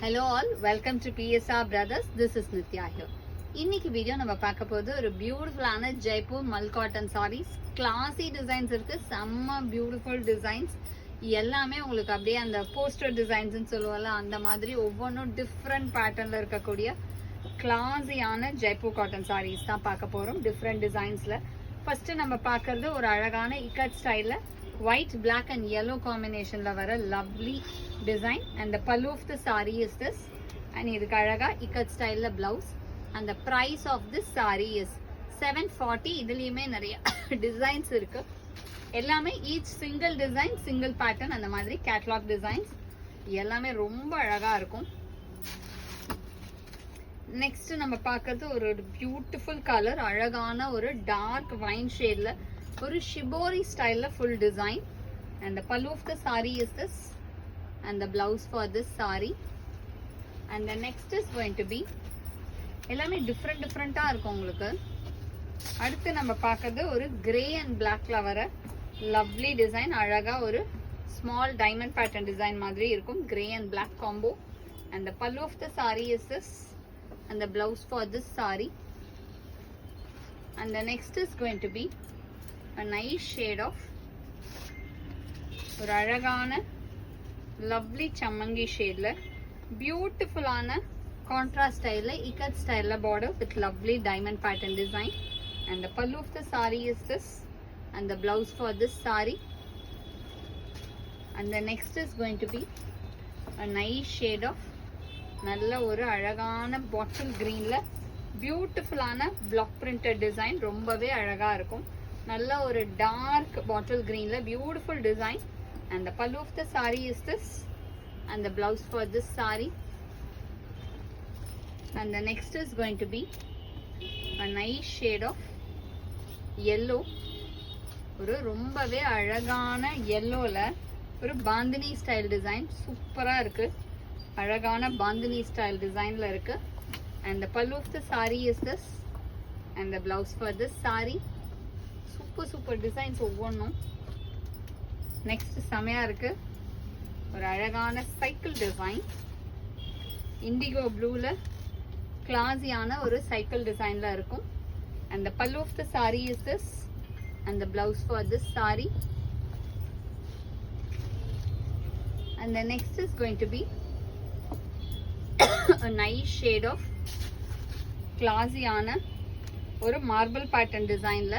Hello all, welcome to PSR Brothers. This is Nitya here. இன்னைக்கு video நம்ம பார்க்க போது ஒரு பியூட்டிஃபுல்லான ஜெய்ப்பூர் மல் காட்டன் sarees. கிளாசி டிசைன்ஸ் இருக்கு, செம்ம பியூட்டிஃபுல் டிசைன்ஸ். எல்லாமே உங்களுக்கு அப்படியே அந்த போஸ்டர் டிசைன்ஸ்னு சொல்லுவாங்கல்ல, அந்த மாதிரி ஒவ்வொன்றும் டிஃப்ரெண்ட் பேட்டர்ன்ல இருக்கக்கூடிய கிளாசியான ஜெய்ப்பூர் காட்டன் sarees தான் பார்க்க போறோம் டிஃப்ரெண்ட் டிசைன்ஸ்ல. ஃபர்ஸ்ட் நம்ம பார்க்கறது ஒரு அழகான இக்கட் ஸ்டைல்ல white, black and yellow combination la vara lovely design, and the pallu of the saree is this, and idukku alaga ikat style la blouse, and the price of this saree is 740. idiliyume nariya designs irukku, ellame each single design single pattern and madri catalog designs ellame romba alaga irukum. Next நம்ம பார்க்கிறது ஒரு beautiful color, அழகான ஒரு dark wine shade la ஒரு shibori style la full design, and the pallu of the saree is this, and the blouse for this saree, and the next is going to be எல்லாமே different இருக்கும் உங்களுக்கு. அடுத்து நம்ம பார்க்கிறது ஒரு grey and black la வர lovely design, அழகா ஒரு small diamond pattern design மாதிரி இருக்கும், grey and black combo, and the pallu of the saree is this, and the blouse for this saree, and the next is going to be a nice shade of ஒரு அழகான lovely chamangi shade la beautiful ஆன contrast style la ikat style la border with lovely diamond pattern design, and the pallu of the saree is this, and the blouse for this saree, and the next is going to be a nice shade of நல்ல ஒரு அழகான bottle green la beautiful ஆன block printed design, ரொம்பவே அழகா இருக்கும். நல்ல ஒரு dark bottle green la beautiful design, and the pallu of the saree is this, and the blouse for this saree, and the next is going to be a nice shade of yellow, ஒரு ரொம்பவே அழகான yellow la ஒரு bandhani style design, சூப்பரா இருக்கு, அழகான bandhani style design la இருக்கு, and the pallu of the saree is this, and the blouse for this saree. Super designs ஒவ்வொன்றும். Next செமையா இருக்கு, ஒரு அழகான சைக்கிள் டிசைன், இண்டிகோ ப்ளூல கிளாஸியான ஒரு சைக்கிள் டிசைன்ல இருக்கும், and the pallu of the saree is this, and the blouse for this saree, and the next is going to be a nice shade of கிளாஸியான ஒரு marble pattern டிசைன்ல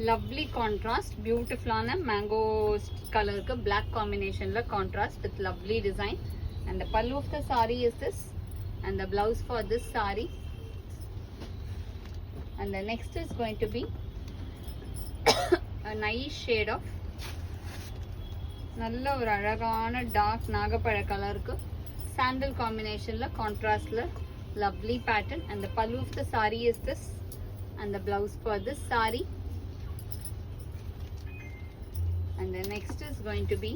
lovely contrast, beautiful ஆன mango color க்கு black combination la contrast with lovely design, and the pallu of the saree is this, and the blouse for this saree, and the next is going to be a nice shade of நல்ல ஒரு அழகான dark நாகப்பழ color க்கு sandal combination la contrast la lovely pattern, and the pallu of the saree is this, and the blouse for this saree, and the next is going to be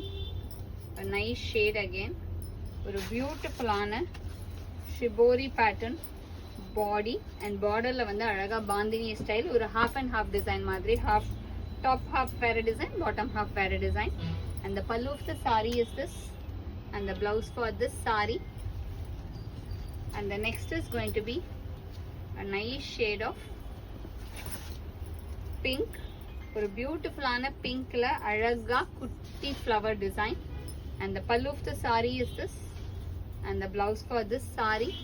a nice shade again, ஒரு beautiful ஆன shibori pattern body, and border la வந்து அழகா bandhani style ஒரு half and half design மாதிரி, half top half வேற design, bottom half வேற design, and the pallu of the saree is this, and the blouse for this saree, and the next is going to be a nice shade of pink, ஒரு beautiful ஆன பிங்க்ல அழகா குட்டி flower design, and the pallu of the saree is this, and the blouse for this saree,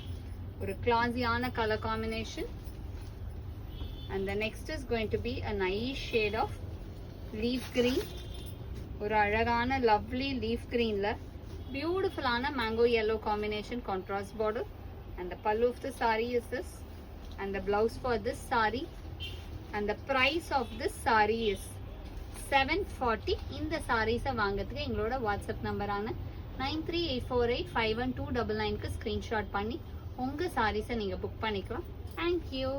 ஒரு கிளாஸியான colour combination, and the next is going to be a nice shade of leaf green, ஒரு அழகான lovely leaf greenல beautiful ஆன mango yellow combination contrast border, and the pallu of the saree is this, and the blouse for this saree, and the price of this saree is 740. இந்த sarees வாங்கிறதுக்கு எங்களோட WhatsApp நம்பரான 9384851299 க்கு screenshot பண்ணி உங்க sarees நீங்க book பண்ணிக்கலாம். Thank you.